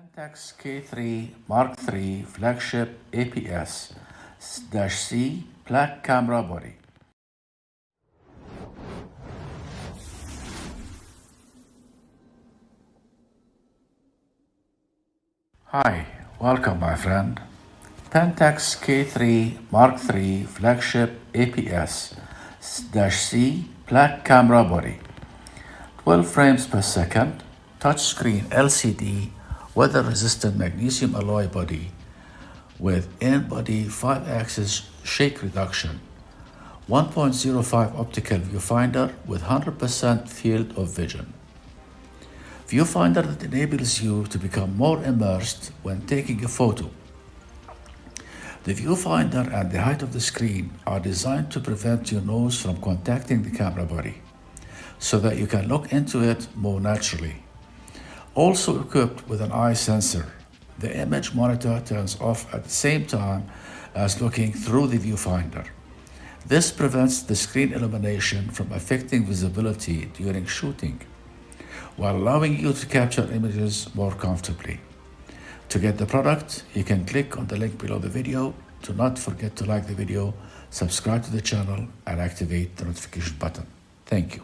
Pentax K-3 Mark III Flagship APS-C black camera body. Hi, welcome my friend. Pentax K-3 Mark III Flagship APS-C black camera body. 12 frames per second, touchscreen LCD with a resistant magnesium alloy body with in-body 5-axis shake reduction, 1.05 optical viewfinder with 100% field of vision. Viewfinder that enables you to become more immersed when taking a photo. The viewfinder and the height of the screen are designed to prevent your nose from contacting the camera body so that you can look into it more naturally. Also equipped with an eye sensor, the image monitor turns off at the same time as looking through the viewfinder. This prevents the screen illumination from affecting visibility during shooting, while allowing you to capture images more comfortably. To get the product, you can click on the link below the video. Do not forget to like the video, subscribe to the channel, and activate the notification button. Thank you.